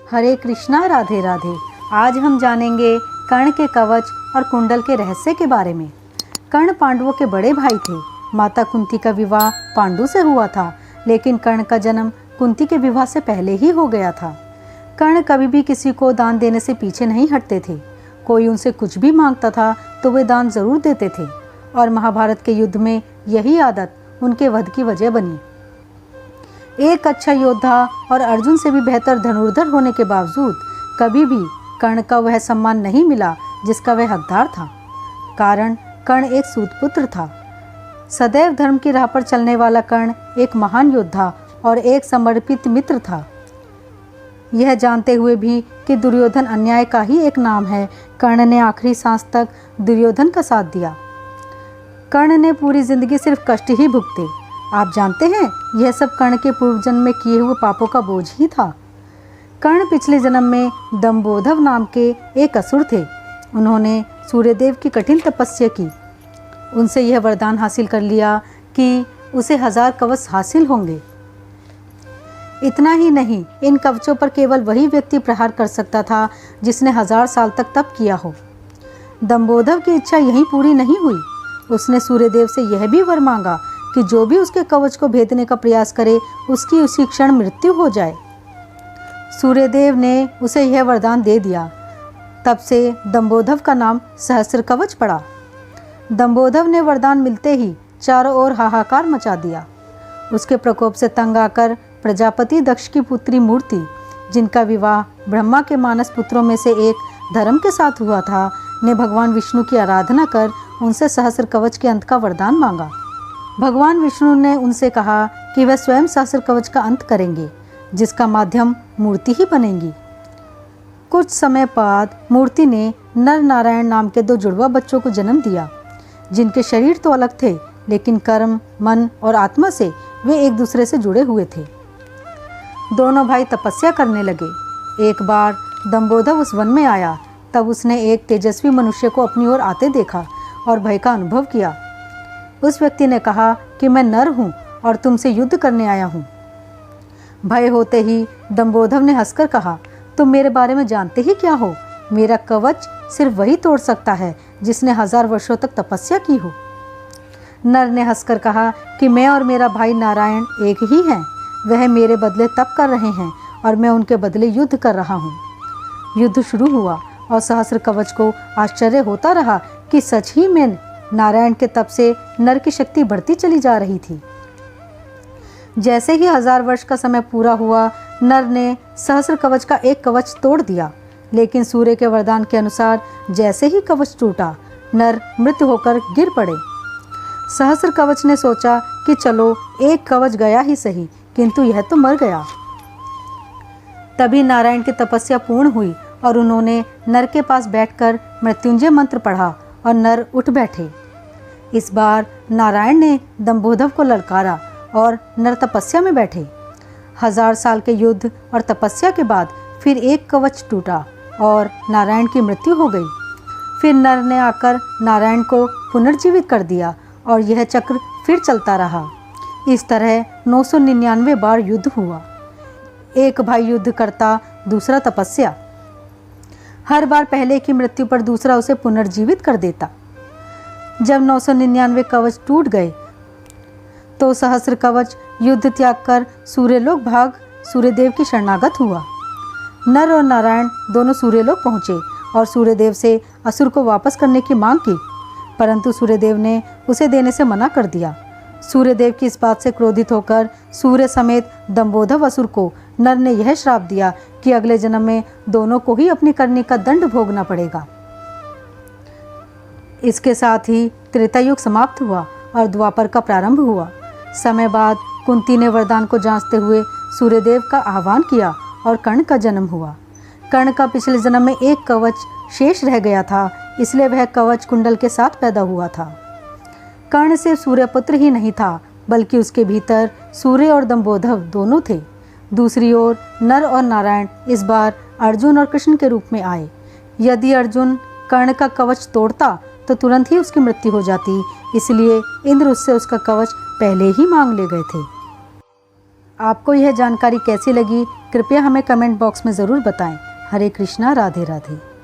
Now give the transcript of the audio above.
हरे कृष्णा, राधे राधे। आज हम जानेंगे कर्ण के कवच और कुंडल के रहस्य के बारे में। कर्ण पांडवों के बड़े भाई थे। माता कुंती का विवाह पांडु से हुआ था, लेकिन कर्ण का जन्म कुंती के विवाह से पहले ही हो गया था। कर्ण कभी भी किसी को दान देने से पीछे नहीं हटते थे। कोई उनसे कुछ भी मांगता था तो वे दान जरूर देते थे, और महाभारत के युद्ध में यही आदत उनके वध की वजह बनी। एक अच्छा योद्धा और अर्जुन से भी बेहतर धनुर्धर होने के बावजूद कभी भी कर्ण का वह सम्मान नहीं मिला जिसका वह हकदार था। कारण कर्ण एक सूतपुत्र था। सदैव धर्म की राह पर चलने वाला कर्ण एक महान योद्धा और एक समर्पित मित्र था। यह जानते हुए भी कि दुर्योधन अन्याय का ही एक नाम है, कर्ण ने आखिरी सांस तक दुर्योधन का साथ दिया। कर्ण ने पूरी जिंदगी सिर्फ कष्ट ही भुगते। आप जानते हैं, यह सब कर्ण के पूर्व जन्म में किए हुए पापों का बोझ ही था। कर्ण पिछले जन्म में दंबोधव नाम के एक असुर थे। उन्होंने सूर्यदेव की कठिन तपस्या की। उनसे यह वरदान हासिल कर लिया कि उसे 1000 कवच हासिल होंगे। इतना ही नहीं, इन कवचों पर केवल वही व्यक्ति प्रहार कर सकता था जिसने 1000 साल तक तप किया हो। दंबोधव की इच्छा यहीं पूरी नहीं हुई। उसने सूर्यदेव से यह भी वर मांगा कि जो भी उसके कवच को भेदने का प्रयास करे उसकी उसी क्षण मृत्यु हो जाए। सूर्यदेव ने उसे यह वरदान दे दिया। तब से दंबोधव का नाम सहस्र कवच पड़ा। दंबोधव ने वरदान मिलते ही चारों ओर हाहाकार मचा दिया। उसके प्रकोप से तंग आकर प्रजापति दक्ष की पुत्री मूर्ति, जिनका विवाह ब्रह्मा के मानस पुत्रों में से एक धर्म के साथ हुआ था, ने भगवान विष्णु की आराधना कर उनसे सहस्र कवच के अंत का वरदान मांगा। भगवान विष्णु ने उनसे कहा कि वह स्वयं सहस्र कवच का अंत करेंगे, जिसका माध्यम मूर्ति ही बनेंगी। कुछ समय बाद मूर्ति ने नर नारायण नाम के 2 जुड़वा बच्चों को जन्म दिया, जिनके शरीर तो अलग थे, लेकिन कर्म, मन और आत्मा से वे एक दूसरे से जुड़े हुए थे। दोनों भाई तपस्या करने लगे। एक बार दंबोधव उस वन में आया। तब उसने एक तेजस्वी मनुष्य को अपनी ओर आते देखा और भय का अनुभव किया। उस व्यक्ति ने कहा कि मैं नर हूँ और तुमसे युद्ध करने आया हूँ। भय होते ही दंबोधव ने हंसकर कहा, तुम मेरे बारे में जानते ही क्या हो? मेरा कवच सिर्फ वही तोड़ सकता है जिसने 1000 वर्षों तक तपस्या की हो। नर ने हंसकर कहा कि मैं और मेरा भाई नारायण एक ही हैं। वह मेरे बदले तप कर रहे हैं और मैं उनके बदले युद्ध कर रहा हूँ। युद्ध शुरू हुआ और सहस्र कवच को आश्चर्य होता रहा कि सच ही में नारायण के तप से नर की शक्ति बढ़ती चली जा रही थी। जैसे ही 1000 वर्ष का समय पूरा हुआ, नर ने सहस्र कवच का एक कवच तोड़ दिया, लेकिन सूर्य के वरदान के अनुसार जैसे ही कवच टूटा, नर मृत होकर गिर पड़े। सहस्र कवच ने सोचा कि चलो एक कवच गया ही सही, किंतु यह तो मर गया। तभी नारायण की तपस्या पूर्ण हुई और उन्होंने नर के पास बैठकर मृत्युंजय मंत्र पढ़ा और नर उठ बैठे। इस बार नारायण ने दंबोधव को ललकारा और नर तपस्या में बैठे। 1000 साल के युद्ध और तपस्या के बाद फिर एक कवच टूटा और नारायण की मृत्यु हो गई। फिर नर ने आकर नारायण को पुनर्जीवित कर दिया और यह चक्र फिर चलता रहा। इस तरह 999 बार युद्ध हुआ। एक भाई युद्ध करता, दूसरा तपस्या। हर बार पहले की मृत्यु पर दूसरा उसे पुनर्जीवित कर देता। जब 999 कवच टूट गए तो सहस्र कवच युद्ध त्याग कर सूर्यलोक भाग सूर्यदेव की शरणागत हुआ। नर और नारायण दोनों सूर्यलोक पहुँचे और सूर्यदेव से असुर को वापस करने की मांग की, परंतु सूर्यदेव ने उसे देने से मना कर दिया। सूर्यदेव की इस बात से क्रोधित होकर सूर्य समेत दंबोधव असुर को नर ने यह श्राप दिया कि अगले जन्म में दोनों को ही अपनी करनी का दंड भोगना पड़ेगा। इसके साथ ही त्रेता युग समाप्त हुआ और द्वापर का प्रारंभ हुआ। समय बाद कुंती ने वरदान को जांचते हुए सूर्यदेव का आह्वान किया और कर्ण का जन्म हुआ। कर्ण का पिछले जन्म में एक कवच शेष रह गया था, इसलिए वह कवच कुंडल के साथ पैदा हुआ था। कर्ण सिर्फ सूर्यपुत्र ही नहीं था, बल्कि उसके भीतर सूर्य और दंबोधव दोनों थे। दूसरी ओर नर और नारायण इस बार अर्जुन और कृष्ण के रूप में आए। यदि अर्जुन कर्ण का कवच तोड़ता तो तुरंत ही उसकी मृत्यु हो जाती, इसलिए इंद्र उससे उसका कवच पहले ही मांग ले गए थे। आपको यह जानकारी कैसी लगी कृपया हमें कमेंट बॉक्स में ज़रूर बताएं। हरे कृष्णा, राधे राधे।